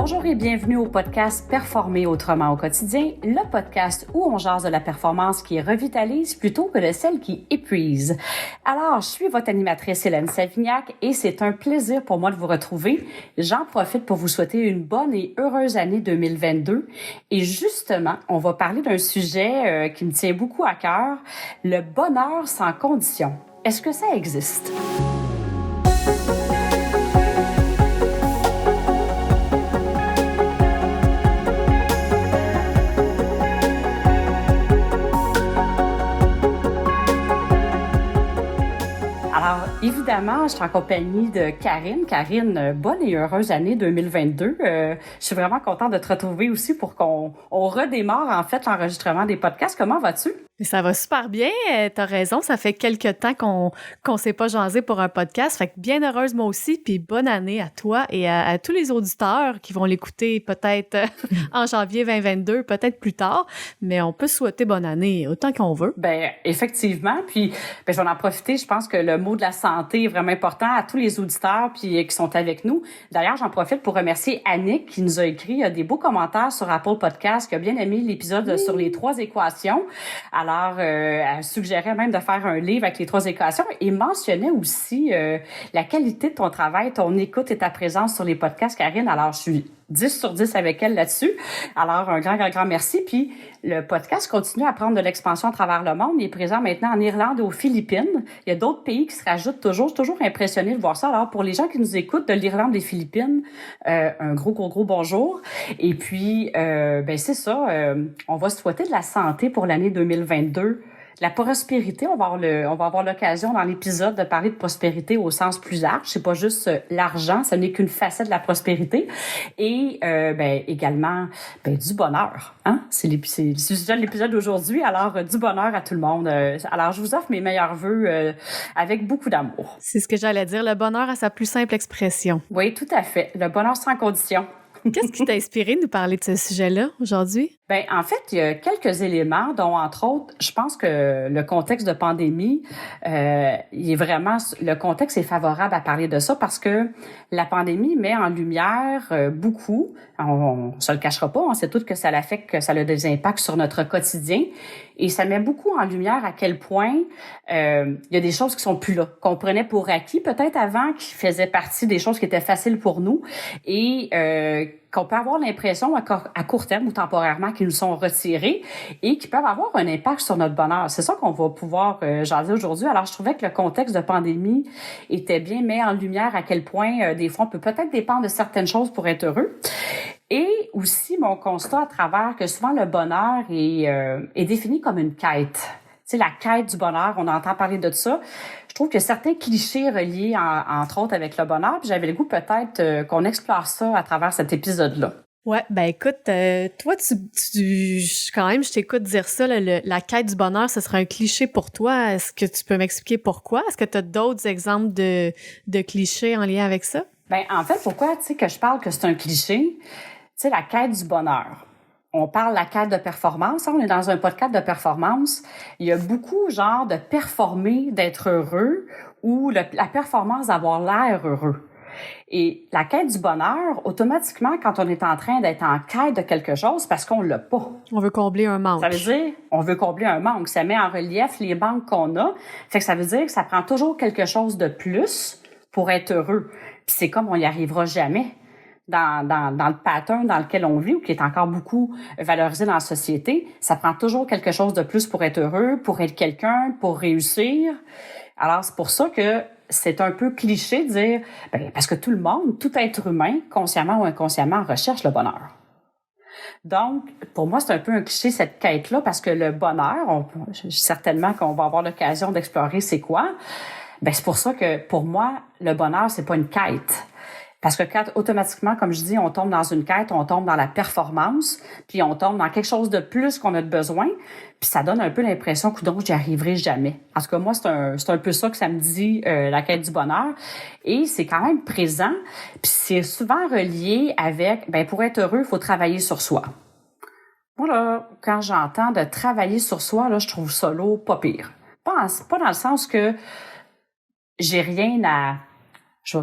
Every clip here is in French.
Bonjour et bienvenue au podcast Performer autrement au quotidien, le podcast où on jase de la performance qui revitalise plutôt que de celle qui épuise. Alors, je suis votre animatrice Hélène Savignac et c'est un plaisir pour moi de vous retrouver. J'en profite pour vous souhaiter une bonne et heureuse année 2022. Et justement, on va parler d'un sujet qui me tient beaucoup à cœur, le bonheur sans condition. Est-ce que ça existe? Alors, évidemment, je suis en compagnie de Karine. Karine, bonne et heureuse année 2022. Je suis vraiment contente de te retrouver aussi pour qu'on redémarre, en fait, l'enregistrement des podcasts. Comment vas-tu? Ça va super bien, t'as raison, ça fait quelques temps qu'on s'est pas jasé pour un podcast, fait que bien heureuse moi aussi, puis bonne année à toi et à tous les auditeurs qui vont l'écouter peut-être en janvier 2022, peut-être plus tard, mais on peut souhaiter bonne année autant qu'on veut. Ben effectivement, puis je vais en profiter, je pense que le mot de la santé est vraiment important à tous les auditeurs puis qui sont avec nous. D'ailleurs, j'en profite pour remercier Annick qui nous a écrit des beaux commentaires sur Apple Podcast, qui a bien aimé l'épisode sur les 3 équations. Alors, elle suggérait même de faire un livre avec les 3 équations et mentionnait aussi la qualité de ton travail, ton écoute et ta présence sur les podcasts, Karine. Alors, je suis 10 sur 10 avec elle là-dessus. Alors, un grand merci. Puis, le podcast continue à prendre de l'expansion à travers le monde. Il est présent maintenant en Irlande et aux Philippines. Il y a d'autres pays qui se rajoutent toujours. Je suis toujours impressionnée de voir ça. Alors, pour les gens qui nous écoutent de l'Irlande et des Philippines, un gros bonjour. Et puis, c'est ça. On va se souhaiter de la santé pour l'année 2022. La prospérité, on va avoir l'occasion dans l'épisode de parler de prospérité au sens plus large. C'est pas juste l'argent, ce n'est qu'une facette de la prospérité. Et également du bonheur. Hein? C'est le sujet de l'épisode d'aujourd'hui. Alors, du bonheur à tout le monde. Alors, je vous offre mes meilleurs vœux avec beaucoup d'amour. C'est ce que j'allais dire, le bonheur à sa plus simple expression. Oui, tout à fait. Le bonheur sans condition. Qu'est-ce qui t'a inspiré de nous parler de ce sujet-là aujourd'hui? Ben en fait, il y a quelques éléments dont, entre autres, je pense que le contexte de pandémie, le contexte est favorable à parler de ça parce que la pandémie met en lumière beaucoup, on se le cachera pas, on sait tous que ça l'affecte, que ça a des impacts sur notre quotidien et ça met beaucoup en lumière à quel point il y a des choses qui sont plus là, qu'on prenait pour acquis peut-être avant, qui faisaient partie des choses qui étaient faciles pour nous et qu'on peut avoir l'impression à court terme ou temporairement qu'ils nous sont retirés et qui peuvent avoir un impact sur notre bonheur. C'est ça qu'on va pouvoir jaser aujourd'hui. Alors, je trouvais que le contexte de pandémie était bien mis en lumière à quel point, des fois, on peut peut-être dépendre de certaines choses pour être heureux. Et aussi, mon constat à travers que souvent le bonheur est défini comme une quête. Tu sais, la quête du bonheur, on entend parler de ça. Je trouve que certains clichés reliés, entre autres, avec le bonheur, puis j'avais le goût peut-être qu'on explore ça à travers cet épisode-là. Ouais, ben écoute, toi, quand même, je t'écoute dire ça, la quête du bonheur, ce serait un cliché pour toi. Est-ce que tu peux m'expliquer pourquoi? Est-ce que tu as d'autres exemples de clichés en lien avec ça? Ben en fait, pourquoi, tu sais, que je parle que c'est un cliché? Tu sais, la quête du bonheur. On parle de la quête de performance. On est dans un podcast de performance. Il y a beaucoup, de performer, d'être heureux ou la performance d'avoir l'air heureux. Et la quête du bonheur, automatiquement, quand on est en train d'être en quête de quelque chose, parce qu'on l'a pas. On veut combler un manque. Ça veut dire, on veut combler un manque. Ça met en relief les manques qu'on a. Fait que ça veut dire que ça prend toujours quelque chose de plus pour être heureux. Puis c'est comme on y arrivera jamais. Dans le pattern dans lequel on vit ou qui est encore beaucoup valorisé dans la société, ça prend toujours quelque chose de plus pour être heureux, pour être quelqu'un, pour réussir. Alors, c'est pour ça que c'est un peu cliché de dire, parce que tout le monde, tout être humain, consciemment ou inconsciemment, recherche le bonheur. Donc, pour moi, c'est un peu un cliché, cette quête-là, parce que le bonheur, certainement qu'on va avoir l'occasion d'explorer c'est quoi. C'est pour ça que, pour moi, le bonheur, c'est pas une quête. Parce que quand, automatiquement, comme je dis, on tombe dans une quête, on tombe dans la performance, puis on tombe dans quelque chose de plus qu'on a de besoin, puis ça donne un peu l'impression que donc j'y arriverai jamais. En tout cas, moi, c'est un peu ça que ça me dit, la quête du bonheur. Et c'est quand même présent, puis c'est souvent relié avec, pour être heureux, il faut travailler sur soi. Moi, là, quand j'entends de travailler sur soi, là, je trouve ça lourd, pas pire. Pas dans le sens que j'ai rien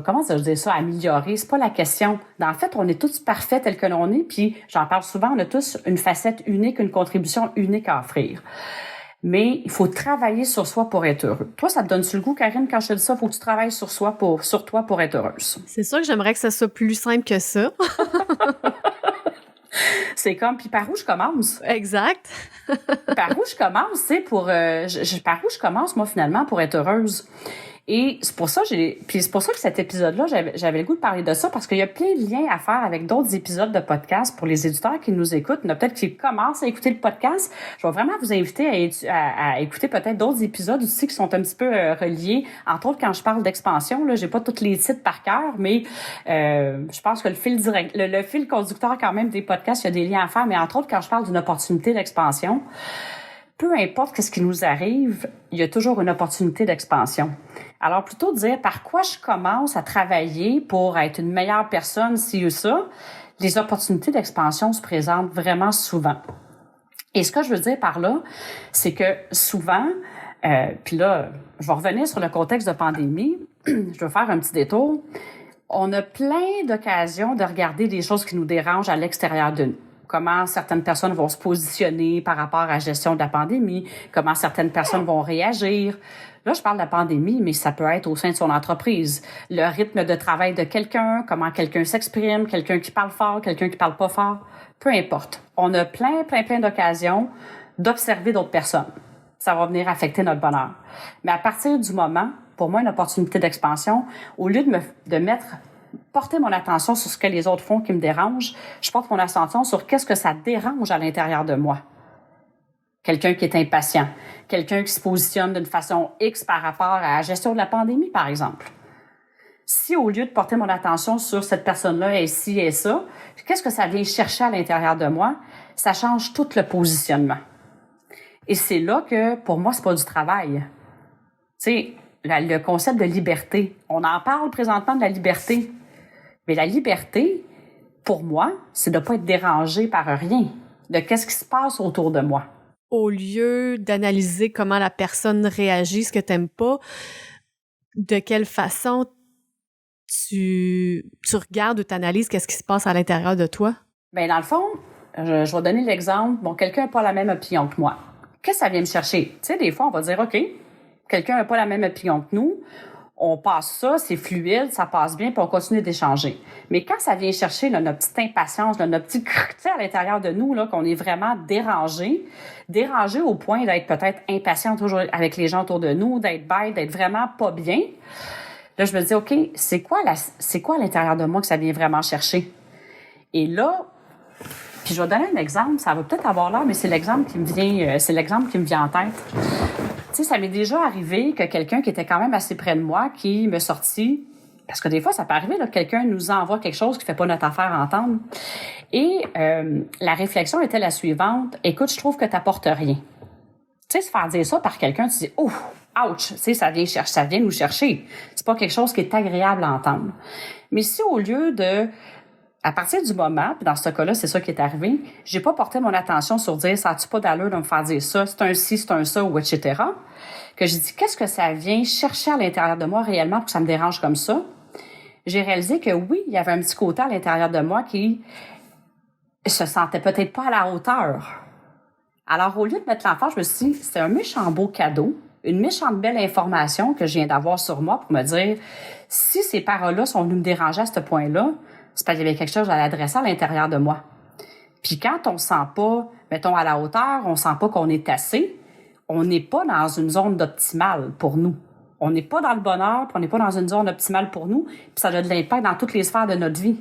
comment je dire ça, améliorer, c'est pas la question. Dans le fait, on est tous parfaits tels que l'on est, puis j'en parle souvent, on a tous une facette unique, une contribution unique à offrir. Mais il faut travailler sur soi pour être heureux. Toi, ça te donne sur le goût, Karine, quand je te dis ça, il faut que tu travailles sur toi pour être heureuse. C'est sûr que j'aimerais que ça soit plus simple que ça. C'est comme, puis par où je commence? Exact. Par où je commence, c'est par où je commence, moi, finalement, pour être heureuse? Et c'est pour ça que cet épisode-là, j'avais le goût de parler de ça parce qu'il y a plein de liens à faire avec d'autres épisodes de podcast pour les éditeurs qui nous écoutent. Il y en a peut-être qui commencent à écouter le podcast. Je vais vraiment vous inviter à écouter peut-être d'autres épisodes aussi qui sont un petit peu reliés. Entre autres, quand je parle d'expansion, là, j'ai pas tous les titres par cœur, mais je pense que le fil conducteur quand même des podcasts, il y a des liens à faire. Mais entre autres, quand je parle d'une opportunité d'expansion, peu importe ce qui nous arrive, il y a toujours une opportunité d'expansion. Alors, plutôt dire par quoi je commence à travailler pour être une meilleure personne, ci ou ça, les opportunités d'expansion se présentent vraiment souvent. Et ce que je veux dire par là, c'est que souvent, puis là, je vais revenir sur le contexte de pandémie, je vais faire un petit détour, on a plein d'occasions de regarder des choses qui nous dérangent à l'extérieur de nous. Comment certaines personnes vont se positionner par rapport à la gestion de la pandémie, comment certaines personnes vont réagir. Là, je parle de la pandémie, mais ça peut être au sein de son entreprise. Le rythme de travail de quelqu'un, comment quelqu'un s'exprime, quelqu'un qui parle fort, quelqu'un qui parle pas fort, peu importe. On a plein d'occasions d'observer d'autres personnes. Ça va venir affecter notre bonheur. Mais à partir du moment, pour moi, une opportunité d'expansion, au lieu de porter mon attention sur ce que les autres font qui me dérange, je porte mon attention sur qu'est-ce que ça dérange à l'intérieur de moi. Quelqu'un qui est impatient, quelqu'un qui se positionne d'une façon X par rapport à la gestion de la pandémie, par exemple. Si au lieu de porter mon attention sur cette personne-là et ci et ça, qu'est-ce que ça vient chercher à l'intérieur de moi? Ça change tout le positionnement. Et c'est là que, pour moi, c'est pas du travail. Tu sais, le concept de liberté. On en parle présentement de la liberté. Mais la liberté, pour moi, c'est de ne pas être dérangé par rien, de qu'est-ce qui se passe autour de moi. Au lieu d'analyser comment la personne réagit, ce que tu n'aimes pas, de quelle façon tu regardes ou tu analyses qu'est-ce qui se passe à l'intérieur de toi? Bien, dans le fond, je vais donner l'exemple. Bon, quelqu'un n'a pas la même opinion que moi. Qu'est-ce que ça vient me chercher? Tu sais, des fois, on va dire, OK, quelqu'un n'a pas la même opinion que nous. On passe ça, c'est fluide, ça passe bien, puis on continue d'échanger. Mais quand ça vient chercher là, notre petite impatience, là, notre petit à l'intérieur de nous, là, qu'on est vraiment dérangé au point d'être peut-être impatient toujours avec les gens autour de nous, d'être bête, d'être vraiment pas bien. Là, je me dis, OK, c'est quoi à l'intérieur de moi que ça vient vraiment chercher? Et là, puis je vais donner un exemple, ça va peut-être avoir l'air, mais c'est l'exemple qui me vient en tête. Tu sais, ça m'est déjà arrivé que quelqu'un qui était quand même assez près de moi, qui me sortit, parce que des fois, ça peut arriver, là, que quelqu'un nous envoie quelque chose qui fait pas notre affaire à entendre. Et la réflexion était la suivante. Écoute, je trouve que t'apportes rien. Tu sais, se faire dire ça par quelqu'un, tu dis, oh, ouch, tu sais, ça vient nous chercher. C'est pas quelque chose qui est agréable à entendre. Mais si au lieu à partir du moment, puis dans ce cas-là, c'est ça qui est arrivé, j'ai pas porté mon attention sur dire, ça a-tu pas d'allure de me faire dire ça, c'est un ci, c'est un ça, ou etc. Que j'ai dit, qu'est-ce que ça vient chercher à l'intérieur de moi réellement pour que ça me dérange comme ça? J'ai réalisé que oui, il y avait un petit côté à l'intérieur de moi qui se sentait peut-être pas à la hauteur. Alors, au lieu de mettre l'emphase, je me suis dit, c'est un méchant beau cadeau, une méchante belle information que je viens d'avoir sur moi pour me dire, si ces paroles-là sont venues me déranger à ce point-là, c'est parce qu'il y avait quelque chose à l'adresser à l'intérieur de moi. Puis quand on se sent pas, mettons, à la hauteur, on sent pas qu'on est assez, on n'est pas dans une zone d'optimale pour nous. On n'est pas dans le bonheur, puis on n'est pas dans une zone optimale pour nous, puis ça a de l'impact dans toutes les sphères de notre vie.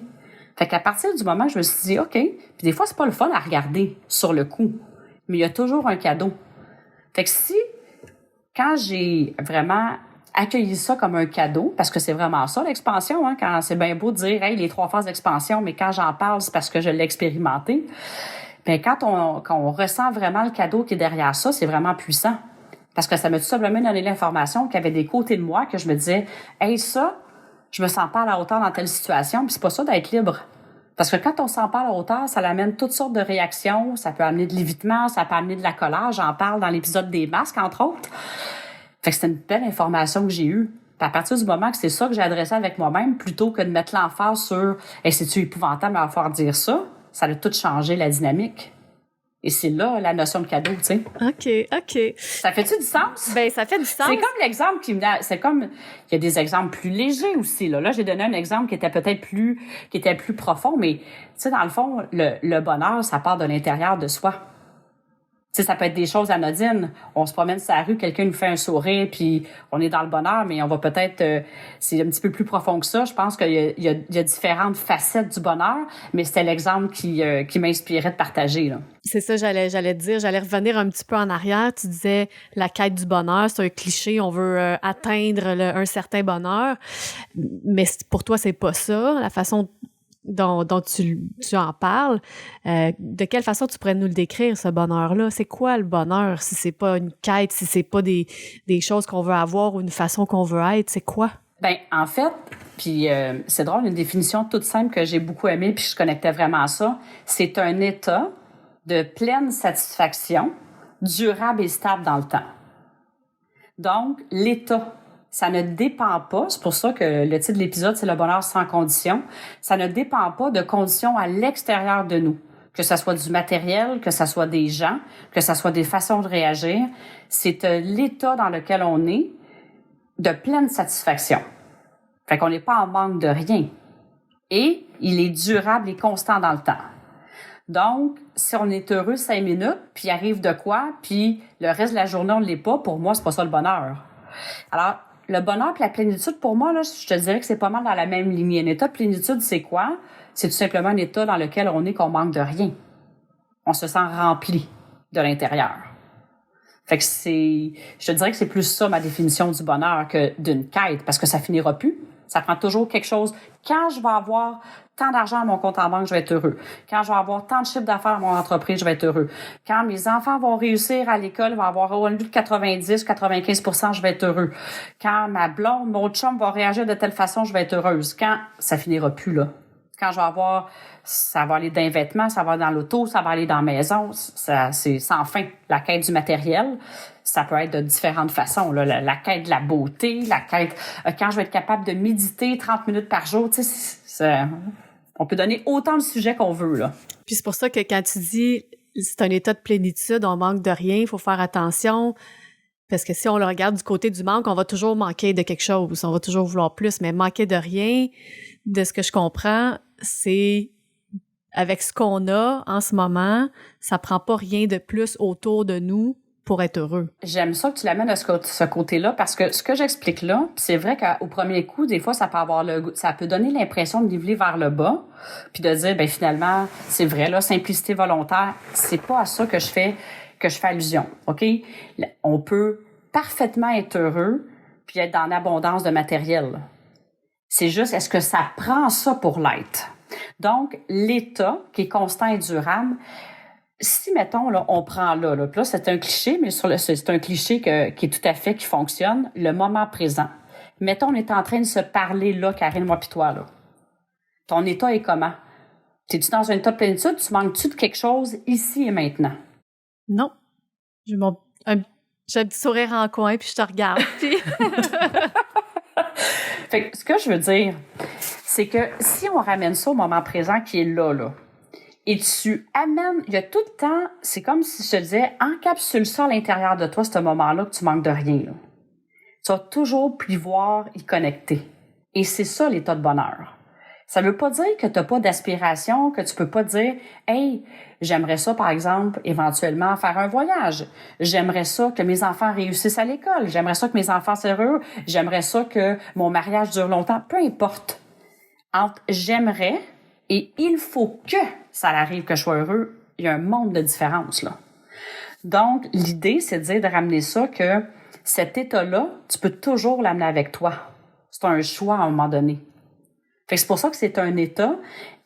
Fait qu'à partir du moment où je me suis dit, OK, puis des fois, c'est pas le fun à regarder sur le coup, mais il y a toujours un cadeau. Fait que quand j'ai vraiment accueilli ça comme un cadeau, parce que c'est vraiment ça, l'expansion, hein, quand c'est bien beau de dire, hey, les 3 phases d'expansion, mais quand j'en parle, c'est parce que je l'ai expérimenté. Bien, quand on ressent vraiment le cadeau qui est derrière ça, c'est vraiment puissant. Parce que ça m'a tout simplement donné l'information qu'il y avait des côtés de moi que je me disais, hey, ça, je me sens pas à la hauteur dans telle situation, puis c'est pas ça d'être libre. Parce que quand on se sent pas à la hauteur, ça amène toutes sortes de réactions, ça peut amener de l'évitement, ça peut amener de la colère, j'en parle dans l'épisode des masques, entre autres. Fait que c'était une belle information que j'ai eue. Puis à partir du moment que c'est ça que j'ai adressé avec moi-même, plutôt que de mettre l'emphase sur « Hey, c'est-tu épouvantable à me faire dire ça? » Ça a tout changé la dynamique. Et c'est là la notion de cadeau, tu sais. OK. Ça fait-tu du sens? Ben, ça fait du sens. C'est comme l'exemple qui me... C'est comme... Il y a des exemples plus légers aussi, là. Là, j'ai donné un exemple qui était peut-être qui était plus profond, mais, tu sais, dans le fond, le bonheur, ça part de l'intérieur de soi. Tu sais, ça peut être des choses anodines. On se promène sur la rue, quelqu'un nous fait un sourire, puis on est dans le bonheur, mais on va peut-être... c'est un petit peu plus profond que ça. Je pense qu'il y a différentes facettes du bonheur, mais c'était l'exemple qui m'inspirait de partager, là. C'est ça, j'allais te dire. J'allais revenir un petit peu en arrière. Tu disais la quête du bonheur, c'est un cliché. On veut atteindre un certain bonheur. Mais pour toi, c'est pas ça. La façon dont tu en parles, de quelle façon tu pourrais nous le décrire, ce bonheur-là? C'est quoi le bonheur? Si c'est pas une quête, si c'est pas des choses qu'on veut avoir ou une façon qu'on veut être, c'est quoi? Ben, en fait, puis c'est drôle, une définition toute simple que j'ai beaucoup aimée, puis je connectais vraiment à ça. C'est un état de pleine satisfaction, durable et stable dans le temps. Donc, l'état, ça ne dépend pas, c'est pour ça que le titre de l'épisode, c'est le bonheur sans condition, ça ne dépend pas de conditions à l'extérieur de nous, que ça soit du matériel, que ça soit des gens, que ça soit des façons de réagir. C'est l'état dans lequel on est de pleine satisfaction. Fait qu'on n'est pas en manque de rien. Et il est durable et constant dans le temps. Donc, si on est heureux 5 minutes, puis il arrive de quoi, puis le reste de la journée, on ne l'est pas, pour moi, c'est pas ça le bonheur. Alors, le bonheur et la plénitude, pour moi, là, je te dirais que c'est pas mal dans la même lignée. Un état de plénitude, c'est quoi? C'est tout simplement un état dans lequel on est qu'on manque de rien. On se sent rempli de l'intérieur. Fait que je te dirais que c'est plus ça ma définition du bonheur que d'une quête, parce que ça finira plus. Ça prend toujours quelque chose. Quand je vais avoir tant d'argent à mon compte en banque, je vais être heureux. Quand je vais avoir tant de chiffre d'affaires à mon entreprise, je vais être heureux. Quand mes enfants vont réussir à l'école, vont avoir un lieu de 90, 95%, je vais être heureux. Quand ma blonde, mon chum va réagir de telle façon, je vais être heureuse. Quand ça finira plus, là. Quand je vais avoir, ça va aller dans les vêtements, ça va aller dans l'auto, ça va aller dans la maison, ça, c'est sans fin. La quête du matériel, ça peut être de différentes façons, là. La quête de la beauté, la quête, quand je vais être capable de méditer 30 minutes par jour, tu sais, on peut donner autant de sujets qu'on veut, là. Puis c'est pour ça que quand tu dis c'est un état de plénitude, on manque de rien, il faut faire attention. Parce que si on le regarde du côté du manque, on va toujours manquer de quelque chose, on va toujours vouloir plus, mais manquer de rien, de ce que je comprends, c'est avec ce qu'on a en ce moment, ça prend pas rien de plus autour de nous pour être heureux. J'aime ça que tu l'amènes de ce côté-là, parce que ce que j'explique là, c'est vrai qu'au premier coup, des fois, ça peut donner l'impression de niveler vers le bas, puis de dire, ben finalement, c'est vrai, là, simplicité volontaire, c'est pas à ça que je fais allusion, OK? On peut parfaitement être heureux puis être dans l'abondance de matériel. C'est juste, est-ce que ça prend ça pour l'être? Donc, l'état qui est constant et durable, si, mettons, là, on prend là, puis là, c'est un cliché, mais c'est un cliché qui est tout à fait, qui fonctionne, le moment présent. Mettons, on est en train de se parler là, Karine, moi pis toi, là. Ton état est comment? T'es-tu dans un état de plénitude? Tu manques-tu de quelque chose ici et maintenant? Non. J'ai un petit sourire en coin, puis je te regarde. Puis... Fait que ce que je veux dire, c'est que si on ramène ça au moment présent qui est là, et tu amènes, il y a tout le temps, c'est comme si je te disais, encapsule ça à l'intérieur de toi, ce moment-là, que tu manques de rien, là. Tu vas toujours pouvoir y connecter. Et c'est ça, l'état de bonheur. Ça veut pas dire que t'as pas d'aspiration, que tu peux pas dire, hey, j'aimerais ça, par exemple, éventuellement faire un voyage. J'aimerais ça que mes enfants réussissent à l'école. J'aimerais ça que mes enfants soient heureux. J'aimerais ça que mon mariage dure longtemps. Peu importe. Entre j'aimerais et il faut que ça arrive que je sois heureux, il y a un monde de différence, là. Donc, l'idée, c'est de dire, de ramener ça que cet état-là, tu peux toujours l'amener avec toi. C'est un choix à un moment donné. Fait que c'est pour ça que c'est un état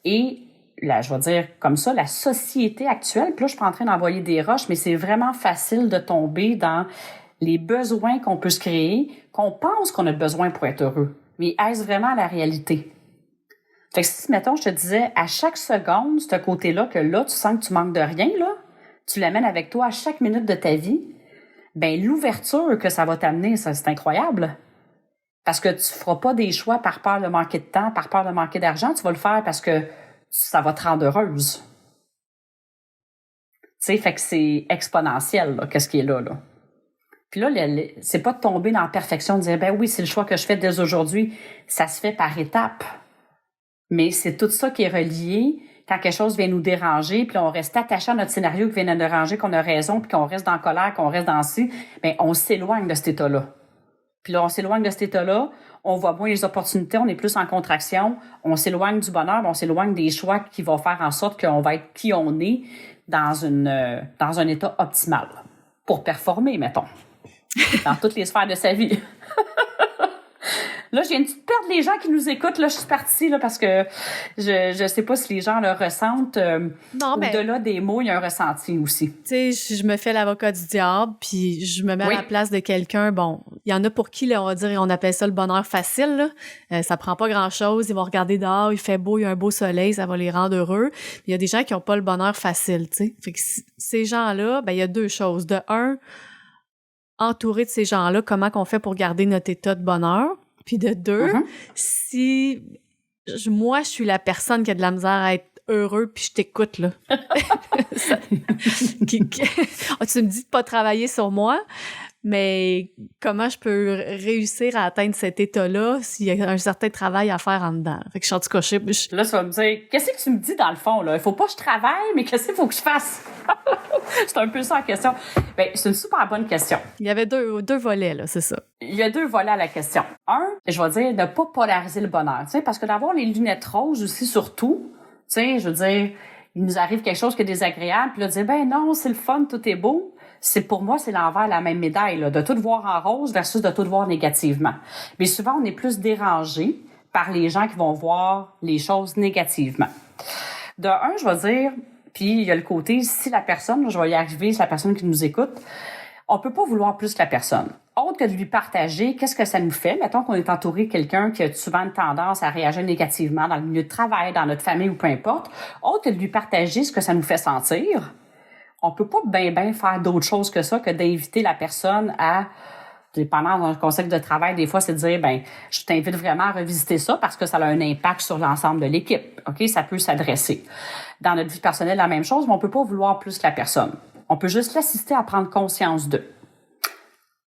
et, là, je vais dire comme ça, la société actuelle, puis là, je suis pas en train d'envoyer des roches, mais c'est vraiment facile de tomber dans les besoins qu'on peut se créer, qu'on pense qu'on a besoin pour être heureux. Mais est-ce vraiment la réalité? Fait que si, mettons, je te disais, à chaque seconde, ce côté-là, que là, tu sens que tu manques de rien, là, tu l'amènes avec toi à chaque minute de ta vie, ben l'ouverture que ça va t'amener, ça, c'est incroyable. Parce que tu feras pas des choix par peur de manquer de temps, par peur de manquer d'argent. Tu vas le faire parce que ça va te rendre heureuse. Tu sais, fait que c'est exponentiel, là, qu'est-ce qui est là. Puis là, c'est pas de tomber dans la perfection, de dire, ben oui, c'est le choix que je fais dès aujourd'hui. Ça se fait par étapes. Mais c'est tout ça qui est relié quand quelque chose vient nous déranger, puis là, on reste attaché à notre scénario qui vient nous déranger, qu'on a raison, puis qu'on reste dans la colère, qu'on reste dans ci, bien, on s'éloigne de cet état-là. Puis là, on s'éloigne de cet état-là, on voit moins les opportunités, on est plus en contraction, on s'éloigne du bonheur, on s'éloigne des choix qui vont faire en sorte qu'on va être qui on est dans un état optimal pour performer, mettons, dans toutes les sphères de sa vie. Là, je viens de perdre les gens qui nous écoutent. Là, je suis partie là, parce que je sais pas si les gens le ressentent. Non, mais au-delà des mots, il y a un ressenti aussi. Tu sais, je me fais l'avocat du diable, puis je me mets à la place de quelqu'un. Bon, il y en a pour qui, là, on va dire, on appelle ça le bonheur facile. Là. Ça prend pas grand-chose. Ils vont regarder dehors, il fait beau, il y a un beau soleil, ça va les rendre heureux. Il y a des gens qui ont pas le bonheur facile, tu sais. Fait que ces gens-là, ben il y a deux choses. De un, entouré de ces gens-là, comment qu'on fait pour garder notre état de bonheur? Puis de deux, si moi, je suis la personne qui a de la misère à être heureux, puis je t'écoute, là. Tu me dis de pas travailler sur moi, mais comment je peux réussir à atteindre cet état-là s'il y a un certain travail à faire en dedans? Fait que je suis en tout cas, Là, tu vas me dire, qu'est-ce que tu me dis dans le fond, là? Il faut pas que je travaille, mais qu'est-ce qu'il faut que je fasse? C'est un peu ça la question. Ben, c'est une super bonne question. Il y avait deux volets, là, c'est ça. Il y a deux volets à la question. Un, je vais dire, ne pas polariser le bonheur, tu sais, parce que d'avoir les lunettes roses aussi, surtout, tu sais, je veux dire, il nous arrive quelque chose qui est désagréable, puis là, dire, ben non, c'est le fun, tout est beau. C'est pour moi, c'est l'envers de la même médaille, là, de tout voir en rose versus de tout voir négativement. Mais souvent, on est plus dérangé par les gens qui vont voir les choses négativement. De un, je vais dire, puis il y a le côté, si la personne, je vais y arriver, si la personne qui nous écoute, on peut pas vouloir plus que la personne. Autre que de lui partager, qu'est-ce que ça nous fait? Mettons qu'on est entouré de quelqu'un qui a souvent une tendance à réagir négativement dans le milieu de travail, dans notre famille ou peu importe. Autre que de lui partager ce que ça nous fait sentir, on peut pas ben faire d'autre chose que ça, que d'inviter la personne à, dépendant d'un concept de travail, des fois, c'est de dire, ben, je t'invite vraiment à revisiter ça parce que ça a un impact sur l'ensemble de l'équipe. OK? Ça peut s'adresser. Dans notre vie personnelle, la même chose, mais on peut pas vouloir plus que la personne. On peut juste l'assister à prendre conscience d'eux.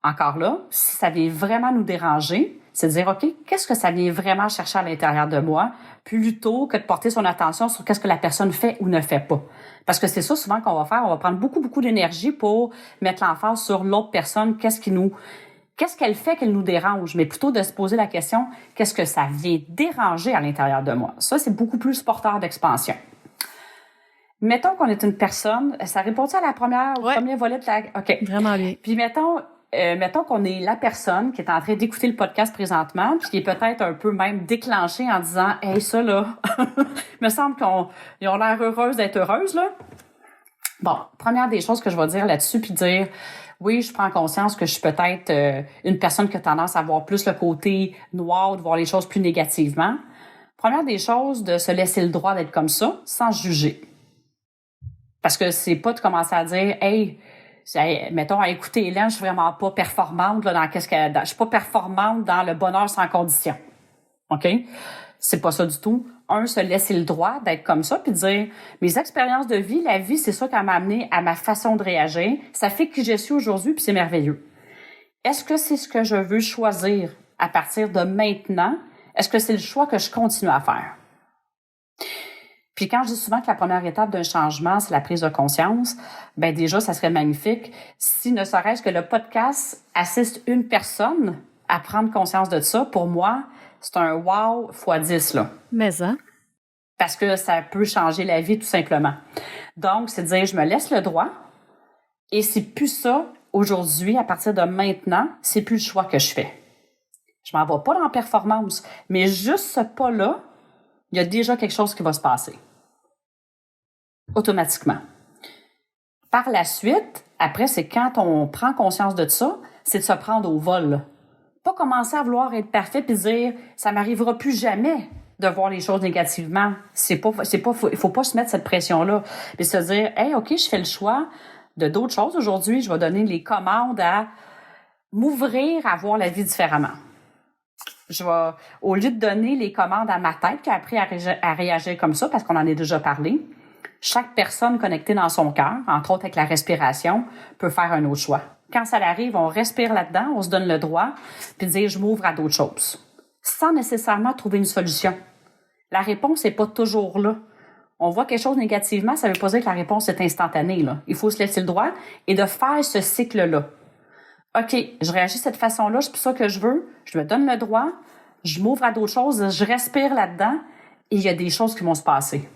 Encore là, si ça vient vraiment nous déranger, c'est de dire, OK, qu'est-ce que ça vient vraiment chercher à l'intérieur de moi, plutôt que de porter son attention sur qu'est-ce que la personne fait ou ne fait pas. Parce que c'est ça souvent qu'on va faire, on va prendre beaucoup d'énergie pour mettre l'emphase sur l'autre personne, qu'est-ce qu'elle fait qu'elle nous dérange, mais plutôt de se poser la question, qu'est-ce que ça vient déranger à l'intérieur de moi? Ça, c'est beaucoup plus porteur d'expansion. Mettons qu'on est une personne, ça répond-tu à la au premier volet de la... OK. Vraiment bien. Puis mettons qu'on est la personne qui est en train d'écouter le podcast présentement, puis qui est peut-être un peu même déclenchée en disant « Hey, ça, là, il me semble qu'ils ont l'air heureuses d'être heureuses, là. » Bon, première des choses que je vais dire là-dessus, puis dire « Oui, je prends conscience que je suis peut-être une personne qui a tendance à voir plus le côté noir, de voir les choses plus négativement. » Première des choses, de se laisser le droit d'être comme ça, sans juger. Parce que c'est pas de commencer à dire « Hey, mettons, à écouter Hélène, je suis vraiment pas performante là, je suis pas performante dans le bonheur sans condition. » OK? C'est pas ça du tout. Un, se laisser le droit d'être comme ça, puis dire, mes expériences de vie, la vie, c'est ça qui m'a amené à ma façon de réagir. Ça fait qui je suis aujourd'hui, puis c'est merveilleux. Est-ce que c'est ce que je veux choisir à partir de maintenant? Est-ce que c'est le choix que je continue à faire? Puis quand je dis souvent que la première étape d'un changement, c'est la prise de conscience, ben déjà, ça serait magnifique si ne serait-ce que le podcast assiste une personne à prendre conscience de ça. Pour moi, c'est un wow x10, là. Mais ça. Parce que ça peut changer la vie, tout simplement. Donc, c'est de dire, je me laisse le droit et c'est plus ça, aujourd'hui, à partir de maintenant, c'est plus le choix que je fais. Je m'en vais pas dans la performance, mais juste ce pas-là, il y a déjà quelque chose qui va se passer. Automatiquement. Par la suite, après, c'est quand on prend conscience de ça, c'est de se prendre au vol. Pas commencer à vouloir être parfait puis dire ça m'arrivera plus jamais de voir les choses négativement. Il faut pas se mettre cette pression-là. Puis se dire, hey, OK, je fais le choix de d'autres choses aujourd'hui. Je vais donner les commandes à m'ouvrir à voir la vie différemment. au lieu de donner les commandes à ma tête qui a appris à réagir comme ça, parce qu'on en a déjà parlé, chaque personne connectée dans son cœur, entre autres avec la respiration, peut faire un autre choix. Quand ça arrive, on respire là-dedans, on se donne le droit, puis dire « je m'ouvre à d'autres choses », sans nécessairement trouver une solution. La réponse n'est pas toujours là. On voit quelque chose négativement, ça ne veut pas dire que la réponse est instantanée, là. Il faut se laisser le droit et de faire ce cycle-là. OK, je réagis de cette façon-là, c'est pour ça que je veux, je me donne le droit, je m'ouvre à d'autres choses, je respire là-dedans et il y a des choses qui vont se passer.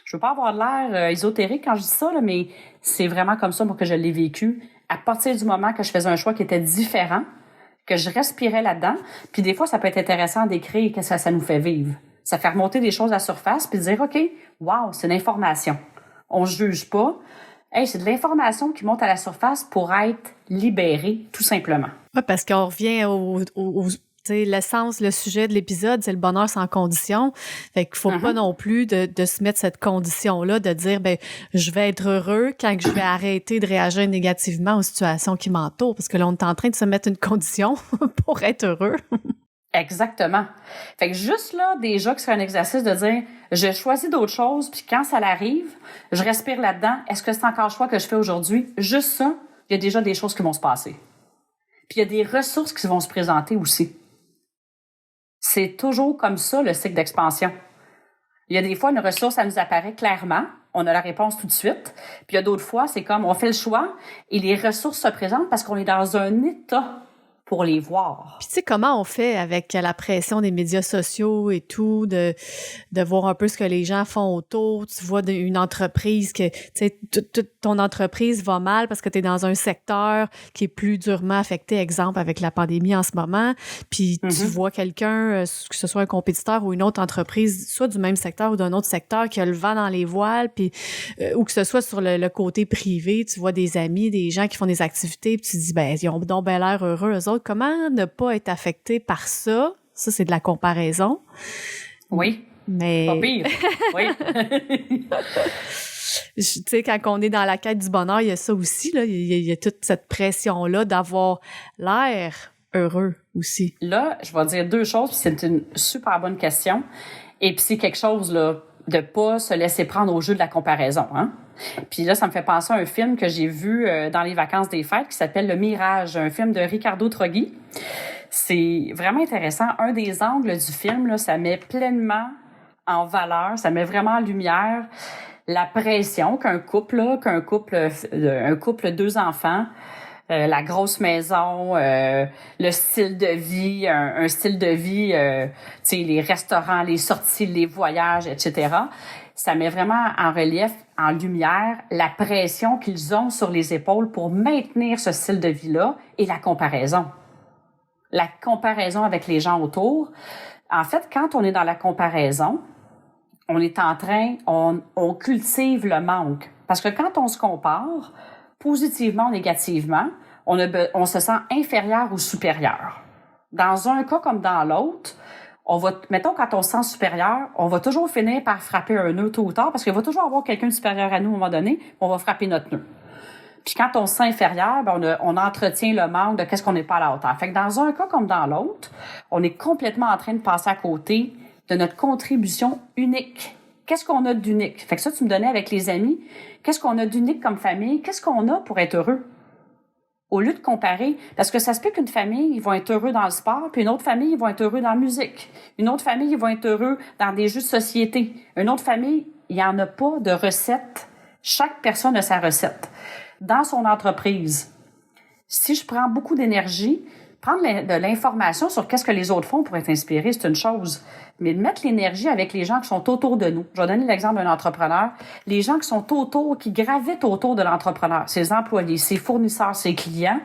Je veux pas avoir de l'air ésotérique quand je dis ça, là, mais c'est vraiment comme ça, moi, que je l'ai vécu. À partir du moment que je faisais un choix qui était différent, que je respirais là-dedans, puis des fois, ça peut être intéressant d'écrire qu'est-ce que ça nous fait vivre. Ça fait remonter des choses à la surface, puis dire, OK, wow, c'est une information. On ne juge pas. Hey, c'est de l'information qui monte à la surface pour être libérée, tout simplement. Oui, parce qu'on revient tu sais, l'essence, le sujet de l'épisode, c'est le bonheur sans condition. Fait qu'il faut pas non plus de se mettre cette condition-là, de dire, ben, je vais être heureux quand je vais arrêter de réagir négativement aux situations qui m'entourent. Parce que là, on est en train de se mettre une condition pour être heureux. Exactement. Fait que juste là, déjà que c'est un exercice de dire, je choisis d'autres choses, puis quand ça arrive, je respire là-dedans. Est-ce que c'est encore le choix que je fais aujourd'hui? Juste ça, il y a déjà des choses qui vont se passer. Puis il y a des ressources qui vont se présenter aussi. C'est toujours comme ça, le cycle d'expansion. Il y a des fois, une ressource, ça nous apparaît clairement. On a la réponse tout de suite. Puis il y a d'autres fois, c'est comme, on fait le choix et les ressources se présentent parce qu'on est dans un état pour les voir. Puis tu sais, comment on fait avec la pression des médias sociaux et tout, de voir un peu ce que les gens font autour. Tu vois une entreprise que, tu sais, toute ton entreprise va mal parce que tu es dans un secteur qui est plus durement affecté, exemple, avec la pandémie en ce moment. Puis tu vois quelqu'un, que ce soit un compétiteur ou une autre entreprise, soit du même secteur ou d'un autre secteur, qui a le vent dans les voiles, puis ou que ce soit sur le côté privé, tu vois des amis, des gens qui font des activités, puis tu te dis, ben, ils ont donc bien l'air heureux, eux autres. Comment ne pas être affecté par ça? Ça, c'est de la comparaison. Oui. Mais... Pas pire. Oui. Tu sais, quand on est dans la quête du bonheur, il y a ça aussi, là. Il y a toute cette pression-là d'avoir l'air heureux aussi. Là, je vais dire deux choses, puis c'est une super bonne question. Et puis c'est quelque chose, là, de pas se laisser prendre au jeu de la comparaison, hein. Puis là, ça me fait penser à un film que j'ai vu dans les vacances des fêtes qui s'appelle Le Mirage, un film de Ricardo Troggi. C'est vraiment intéressant. Un des angles du film, là, ça met pleinement en valeur, ça met vraiment en lumière la pression qu'un couple, deux enfants, la grosse maison, le style de vie, un style de vie, tu sais, les restaurants, les sorties, les voyages, etc. Ça met vraiment en relief, en lumière, la pression qu'ils ont sur les épaules pour maintenir ce style de vie-là et la comparaison. La comparaison avec les gens autour. En fait, quand on est dans la comparaison, on est en train, on cultive le manque. Parce que quand on se compare, positivement ou négativement, on se sent inférieur ou supérieur. Dans un cas comme dans l'autre, mettons, quand on se sent supérieur, on va toujours finir par frapper un nœud tôt ou tard parce qu'il va toujours avoir quelqu'un de supérieur à nous à un moment donné, on va frapper notre nœud. Puis quand on se sent inférieur, ben on entretient le manque de qu'est-ce qu'on n'est pas à la hauteur. Fait que dans un cas comme dans l'autre, on est complètement en train de passer à côté de notre contribution unique. Qu'est-ce qu'on a d'unique? Fait que ça, tu me donnais avec les amis. Qu'est-ce qu'on a d'unique comme famille? Qu'est-ce qu'on a pour être heureux? Au lieu de comparer, parce que ça se peut qu'une famille, ils vont être heureux dans le sport, puis une autre famille, ils vont être heureux dans la musique. Une autre famille, ils vont être heureux dans des jeux de société. Une autre famille, il n'y en a pas de recette. Chaque personne a sa recette. Dans son entreprise, si je prends beaucoup d'énergie, prendre de l'information sur qu'est-ce que les autres font pour être inspiré, c'est une chose. Mais de mettre l'énergie avec les gens qui sont autour de nous. Je vais donner l'exemple d'un entrepreneur. Les gens qui sont autour, qui gravitent autour de l'entrepreneur, ses employés, ses fournisseurs, ses clients.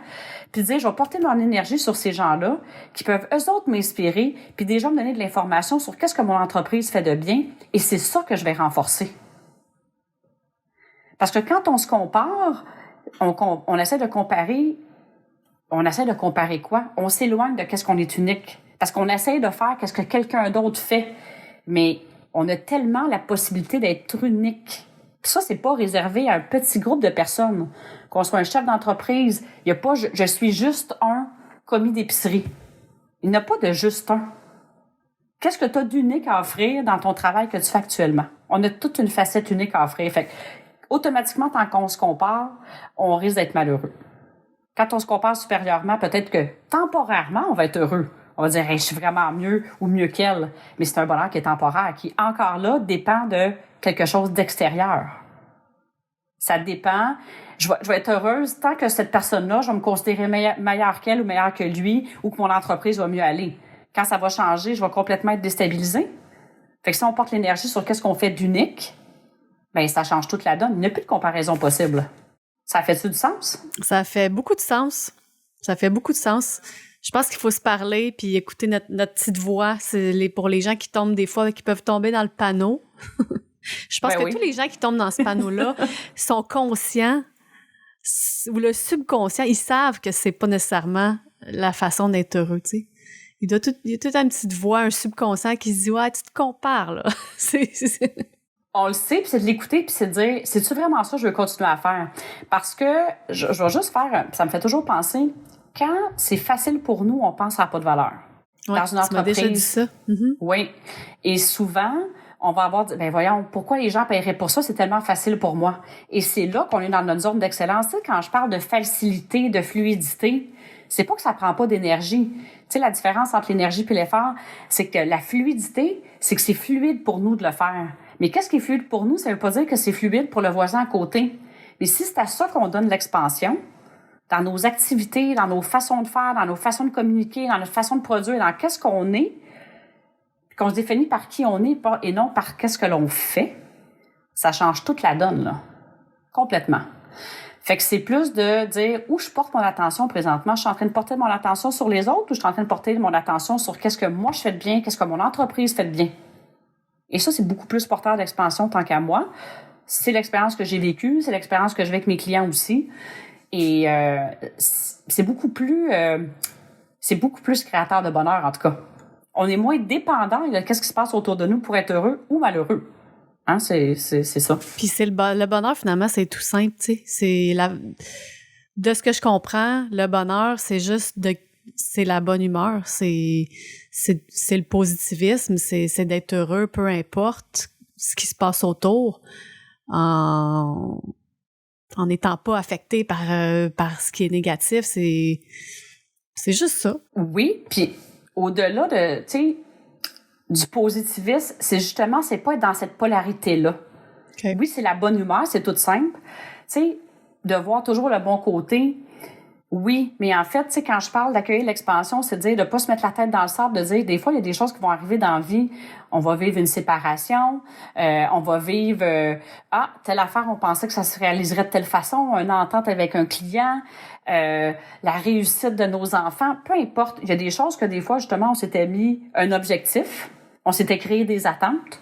Puis dire, je vais porter mon énergie sur ces gens-là qui peuvent eux autres m'inspirer, puis déjà me donner de l'information sur qu'est-ce que mon entreprise fait de bien. Et c'est ça que je vais renforcer. Parce que quand on se compare, on essaie de comparer. On essaie de comparer quoi? On s'éloigne de qu'est-ce qu'on est unique. Parce qu'on essaie de faire qu'est-ce que quelqu'un d'autre fait. Mais on a tellement la possibilité d'être unique. Puis ça, c'est pas réservé à un petit groupe de personnes. Qu'on soit un chef d'entreprise, il y a pas je suis juste un commis d'épicerie. Il n'y a pas de juste un. qu'est-ce que tu as d'unique à offrir dans ton travail que tu fais actuellement? On a toute une facette unique à offrir. Fait que, automatiquement, tant qu'on se compare, on risque d'être malheureux. Quand on se compare supérieurement, peut-être que temporairement, on va être heureux. On va dire, hey, je suis vraiment mieux ou mieux qu'elle. Mais c'est un bonheur qui est temporaire, qui, encore là, dépend de quelque chose d'extérieur. Ça dépend. Je vais être heureuse tant que cette personne-là, je vais me considérer meilleure qu'elle ou meilleure que lui, ou que mon entreprise va mieux aller. Quand ça va changer, je vais complètement être déstabilisée. Fait que si on porte l'énergie sur qu'est-ce qu'on fait d'unique, ben ça change toute la donne. Il n'y a plus de comparaison possible. Ça fait-tu du sens? Ça fait beaucoup de sens. Ça fait beaucoup de sens. Je pense qu'il faut se parler puis écouter notre petite voix. C'est pour les gens qui tombent des fois, qui peuvent tomber dans le panneau. Je pense que tous les gens qui tombent dans ce panneau-là sont conscients, ou le subconscient, ils savent que c'est pas nécessairement la façon d'être heureux, tu sais. Il y a toute une petite voix, un subconscient qui se dit « Ouais, tu te compares, là. » On le sait, puis c'est de l'écouter, puis c'est de dire, c'est-tu vraiment ça que je veux continuer à faire? Parce que je vais juste faire, ça me fait toujours penser, quand c'est facile pour nous, on pense que ça n'a pas de valeur. Ouais, dans une entreprise. Tu m'as déjà dit ça. Mm-hmm. Oui. Et souvent, on va avoir dit, ben voyons, pourquoi les gens paieraient pour ça? C'est tellement facile pour moi. Et c'est là qu'on est dans notre zone d'excellence. Tu sais, quand je parle de facilité, de fluidité, c'est pas que ça prend pas d'énergie. Tu sais, la différence entre l'énergie et l'effort, c'est que la fluidité, c'est que c'est fluide pour nous de le faire. Mais qu'est-ce qui est fluide pour nous? Ça veut pas dire que c'est fluide pour le voisin à côté. Mais si c'est à ça qu'on donne l'expansion, dans nos activités, dans nos façons de faire, dans nos façons de communiquer, dans notre façon de produire, dans qu'est-ce qu'on est, qu'on se définit par qui on est et non par qu'est-ce que l'on fait, ça change toute la donne, là. Complètement. Fait que c'est plus de dire où je porte mon attention présentement. Je suis en train de porter mon attention sur les autres ou je suis en train de porter mon attention sur qu'est-ce que moi je fais de bien, qu'est-ce que mon entreprise fait de bien. Et ça, c'est beaucoup plus porteur d'expansion tant qu'à moi. C'est l'expérience que j'ai vécue, c'est l'expérience que je vis avec mes clients aussi. Et c'est beaucoup plus créateur de bonheur, en tout cas. On est moins dépendant de qu'est-ce qui se passe autour de nous pour être heureux ou malheureux. Hein, c'est ça. Puis c'est le bonheur, finalement, c'est tout simple, tu sais. De ce que je comprends, le bonheur, c'est la bonne humeur, c'est le positivisme, c'est d'être heureux, peu importe ce qui se passe autour, en n'étant pas affecté par ce qui est négatif, c'est juste ça. Oui, puis au-delà de, tu sais, du positivisme, c'est pas être dans cette polarité-là. Okay. Oui, c'est la bonne humeur, c'est tout simple. Tu sais, de voir toujours le bon côté. Oui, mais en fait, tu sais, quand je parle d'accueillir l'expansion, c'est de dire de pas se mettre la tête dans le sable, de dire des fois, il y a des choses qui vont arriver dans la vie. On va vivre une séparation, on va vivre telle affaire, on pensait que ça se réaliserait de telle façon, une entente avec un client, la réussite de nos enfants, peu importe. Il y a des choses que des fois, justement, on s'était mis un objectif, on s'était créé des attentes,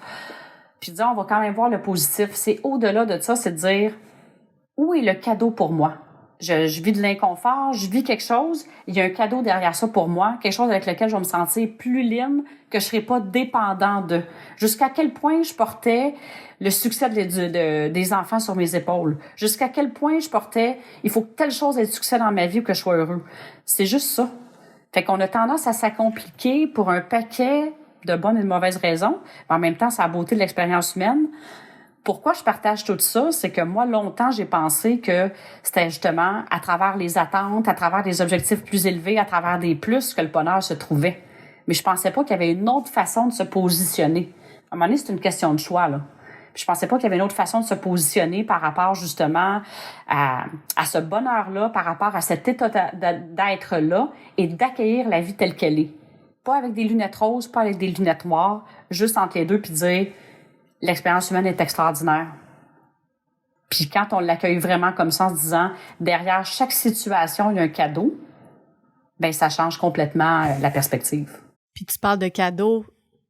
puis dire on va quand même voir le positif. C'est au-delà de ça, c'est de dire où est le cadeau pour moi? Je vis de l'inconfort, je vis quelque chose, il y a un cadeau derrière ça pour moi, quelque chose avec lequel je vais me sentir plus libre, que je serai pas dépendant de. Jusqu'à quel point je portais le succès des enfants sur mes épaules. Jusqu'à quel point je portais, il faut que telle chose ait du succès dans ma vie ou que je sois heureux. C'est juste ça. Fait qu'on a tendance à s'accompliquer pour un paquet de bonnes et de mauvaises raisons, mais en même temps, c'est la beauté de l'expérience humaine. Pourquoi je partage tout ça? C'est que moi, longtemps, j'ai pensé que c'était justement à travers les attentes, à travers des objectifs plus élevés, à travers des plus que le bonheur se trouvait. Mais je pensais pas qu'il y avait une autre façon de se positionner. À un moment donné, c'est une question de choix, là. Puis je pensais pas qu'il y avait une autre façon de se positionner par rapport justement à ce bonheur-là, par rapport à cet état d'être-là et d'accueillir la vie telle qu'elle est. Pas avec des lunettes roses, pas avec des lunettes noires, juste entre les deux puis dire l'expérience humaine est extraordinaire. Puis quand on l'accueille vraiment comme ça en se disant derrière chaque situation, il y a un cadeau, ben ça change complètement la perspective. Puis tu parles de cadeaux.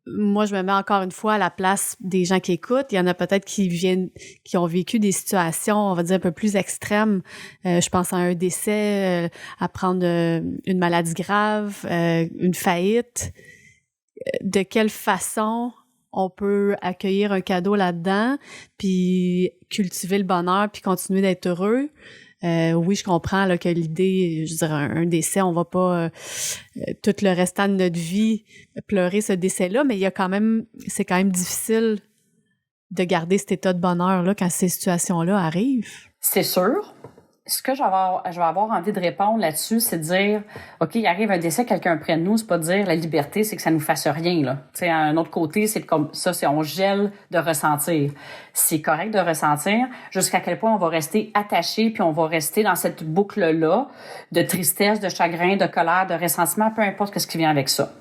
Moi, je me mets encore une fois à la place des gens qui écoutent. Il y en a peut-être qui ont vécu des situations, on va dire, un peu plus extrêmes. Je pense à un décès, à prendre une maladie grave, une faillite. De quelle façon on peut accueillir un cadeau là-dedans, puis cultiver le bonheur, puis continuer d'être heureux. Oui, je comprends là, que l'idée, je dirais, un décès, on va pas tout le restant de notre vie pleurer ce décès-là, mais c'est quand même difficile de garder cet état de bonheur-là quand ces situations-là arrivent. C'est sûr. Ce que je vais avoir envie de répondre là-dessus, c'est de dire, OK, il arrive un décès, quelqu'un près de nous, c'est pas de dire la liberté, c'est que ça nous fasse rien, là. Tu sais, à un autre côté, c'est comme ça, c'est on gèle de ressentir. C'est correct de ressentir, jusqu'à quel point on va rester attaché, puis on va rester dans cette boucle-là de tristesse, de chagrin, de colère, de ressentiment, peu importe ce qui vient avec ça.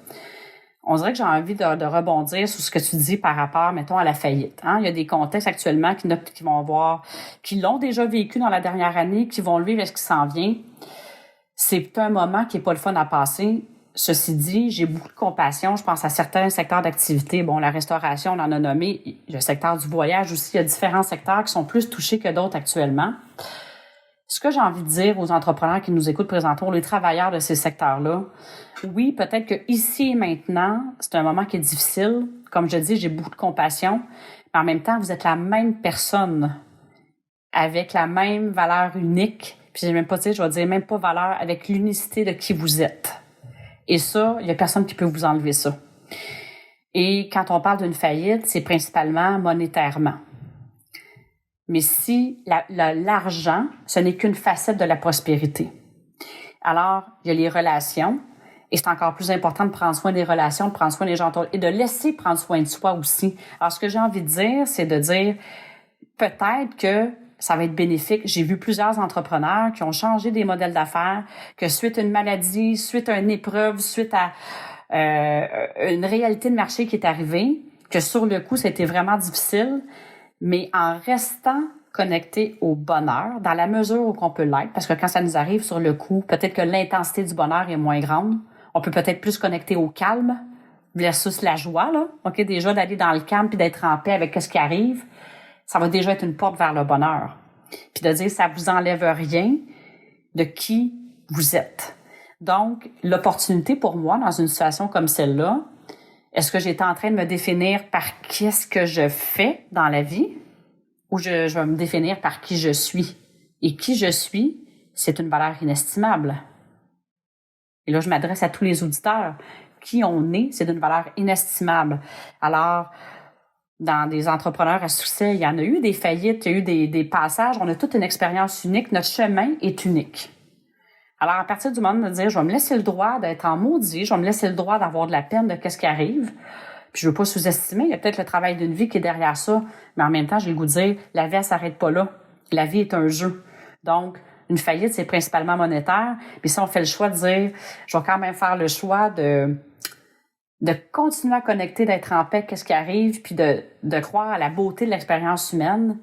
On dirait que j'ai envie de rebondir sur ce que tu dis par rapport, mettons, à la faillite. Hein? Il y a des contextes actuellement qui l'ont déjà vécu dans la dernière année, qui vont le vivre, est-ce qui s'en vient. C'est un moment qui est pas le fun à passer. Ceci dit, j'ai beaucoup de compassion. Je pense à certains secteurs d'activité. Bon, la restauration, on en a nommé. Le secteur du voyage aussi. Il y a différents secteurs qui sont plus touchés que d'autres actuellement. Ce que j'ai envie de dire aux entrepreneurs qui nous écoutent présentement, les travailleurs de ces secteurs-là, oui, peut-être que ici et maintenant, c'est un moment qui est difficile. Comme je dis, j'ai beaucoup de compassion. Mais en même temps, vous êtes la même personne avec la même valeur unique. Puis je vais dire même pas valeur, avec l'unicité de qui vous êtes. Et ça, il y a personne qui peut vous enlever ça. Et quand on parle d'une faillite, c'est principalement monétairement. Mais si l'argent, ce n'est qu'une facette de la prospérité. Alors, il y a les relations, et c'est encore plus important de prendre soin des relations, de prendre soin des gens autour, et de laisser prendre soin de soi aussi. Alors, ce que j'ai envie de dire, c'est de dire, peut-être que ça va être bénéfique. J'ai vu plusieurs entrepreneurs qui ont changé des modèles d'affaires, que suite à une maladie, suite à une épreuve, suite à une réalité de marché qui est arrivée, que sur le coup, c'était vraiment difficile, mais en restant connecté au bonheur, dans la mesure où on peut l'être, parce que quand ça nous arrive sur le coup, peut-être que l'intensité du bonheur est moins grande. On peut peut-être plus connecter au calme versus la joie, là. OK, déjà d'aller dans le calme puis d'être en paix avec ce qui arrive, ça va déjà être une porte vers le bonheur. Puis de dire, ça vous enlève rien de qui vous êtes. Donc, l'opportunité pour moi, dans une situation comme celle-là, est-ce que j'étais en train de me définir par qu'est-ce que je fais dans la vie ou je vais me définir par qui je suis? Et qui je suis, c'est une valeur inestimable. Et là, je m'adresse à tous les auditeurs. Qui on est, c'est d'une valeur inestimable. Alors, dans des entrepreneurs à succès, il y en a eu des faillites, il y a eu des passages, on a toute une expérience unique, notre chemin est unique. Alors, à partir du moment de dire, je vais me laisser le droit d'être en maudit, je vais me laisser le droit d'avoir de la peine de qu'est-ce qui arrive, puis je veux pas sous-estimer, il y a peut-être le travail d'une vie qui est derrière ça, mais en même temps, j'ai le goût de dire, la vie, elle s'arrête pas là. La vie est un jeu. Donc, une faillite, c'est principalement monétaire, puis si on fait le choix de dire, je vais quand même faire le choix de continuer à connecter, d'être en paix, qu'est-ce qui arrive, puis de croire à la beauté de l'expérience humaine,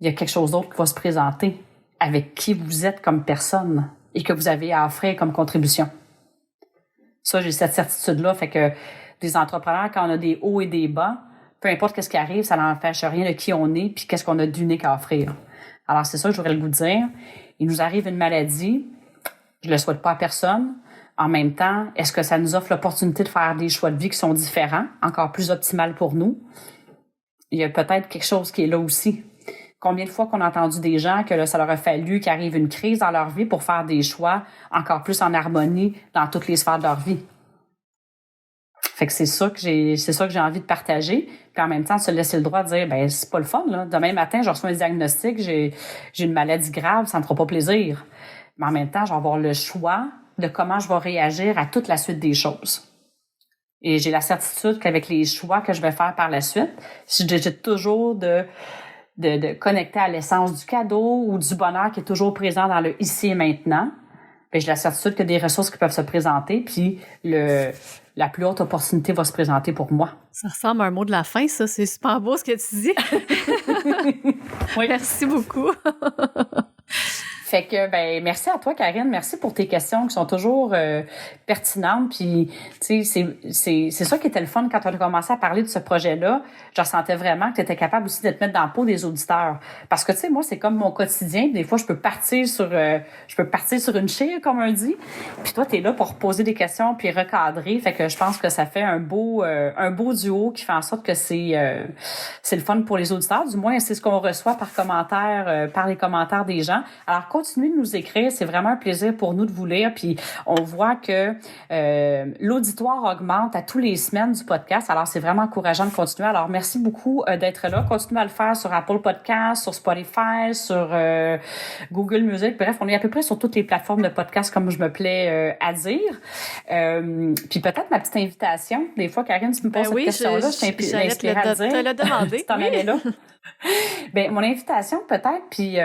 il y a quelque chose d'autre qui va se présenter avec qui vous êtes comme personne et que vous avez à offrir comme contribution. Ça, j'ai cette certitude-là, fait que des entrepreneurs, quand on a des hauts et des bas, peu importe qu'est-ce qui arrive, ça n'empêche rien de qui on est puis qu'est-ce qu'on a d'unique à offrir. Alors, c'est ça que j'aurais le goût de dire. Il nous arrive une maladie, je le souhaite pas à personne. En même temps, est-ce que ça nous offre l'opportunité de faire des choix de vie qui sont différents, encore plus optimales pour nous? Il y a peut-être quelque chose qui est là aussi. Combien de fois qu'on a entendu des gens que là, ça leur a fallu qu'il arrive une crise dans leur vie pour faire des choix encore plus en harmonie dans toutes les sphères de leur vie. Fait que c'est ça que j'ai envie de partager. Puis en même temps, se laisser le droit de dire, ben c'est pas le fun, là. Demain matin, je reçois un diagnostic, j'ai une maladie grave, ça me fera pas plaisir. Mais en même temps, je vais avoir le choix de comment je vais réagir à toute la suite des choses. Et j'ai la certitude qu'avec les choix que je vais faire par la suite, si je décide toujours de connecter à l'essence du cadeau ou du bonheur qui est toujours présent dans le ici et maintenant, ben j'ai la certitude que des ressources qui peuvent se présenter, puis la plus haute opportunité va se présenter pour moi. Ça ressemble à un mot de la fin, ça. C'est super beau ce que tu dis. Oui. Merci beaucoup. Fait que, ben, merci à toi, Karine. Merci pour tes questions qui sont toujours pertinentes. Puis, tu sais, c'est ça qui était le fun quand on a commencé à parler de ce projet-là. Je ressentais vraiment que tu étais capable aussi de te mettre dans la peau des auditeurs. Parce que, tu sais, moi, c'est comme mon quotidien. Des fois, je peux partir sur une chire, comme on dit. Puis toi, t'es là pour poser des questions puis recadrer. Fait que je pense que ça fait un beau duo qui fait en sorte que c'est le fun pour les auditeurs. Du moins, c'est ce qu'on reçoit par commentaire, par les commentaires des gens. Alors, continuez de nous écrire. C'est vraiment un plaisir pour nous de vous lire. Puis on voit que l'auditoire augmente à tous les semaines du podcast. Alors, c'est vraiment encourageant de continuer. Alors, merci beaucoup d'être là. Continuez à le faire sur Apple Podcasts, sur Spotify, sur Google Music. Bref, on est à peu près sur toutes les plateformes de podcast, comme je me plais à dire. Puis peut-être ma petite invitation. Des fois, Karine, tu me poses cette question-là, je t'inspire à dire. Te le demander. Tu t'en allais là. Ben, mon invitation, peut-être, puis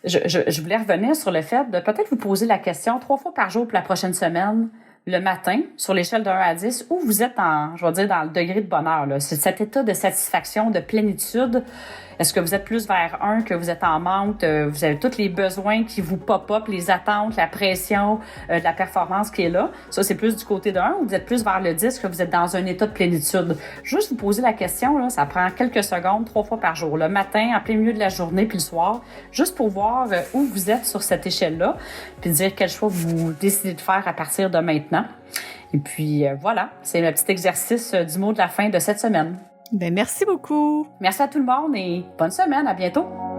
je voulais revenir sur le fait de peut-être vous poser la question 3 fois par jour pour la prochaine semaine, le matin, sur l'échelle de 1 à 10, où vous êtes je vais dire, dans le degré de bonheur, là. C'est cet état de satisfaction, de plénitude. Est-ce que vous êtes plus vers 1, que vous êtes en manque, vous avez tous les besoins qui vous pop-up, les attentes, la pression, de la performance qui est là? Ça, c'est plus du côté de 1, ou vous êtes plus vers le 10, que vous êtes dans un état de plénitude? Juste vous poser la question, là, ça prend quelques secondes, 3 fois par jour, le matin, en plein milieu de la journée, puis le soir, juste pour voir où vous êtes sur cette échelle-là, puis dire quel choix vous décidez de faire à partir de maintenant. Et puis, voilà, c'est le petit exercice du mot de la fin de cette semaine. Ben, merci beaucoup. Merci à tout le monde et bonne semaine. À bientôt.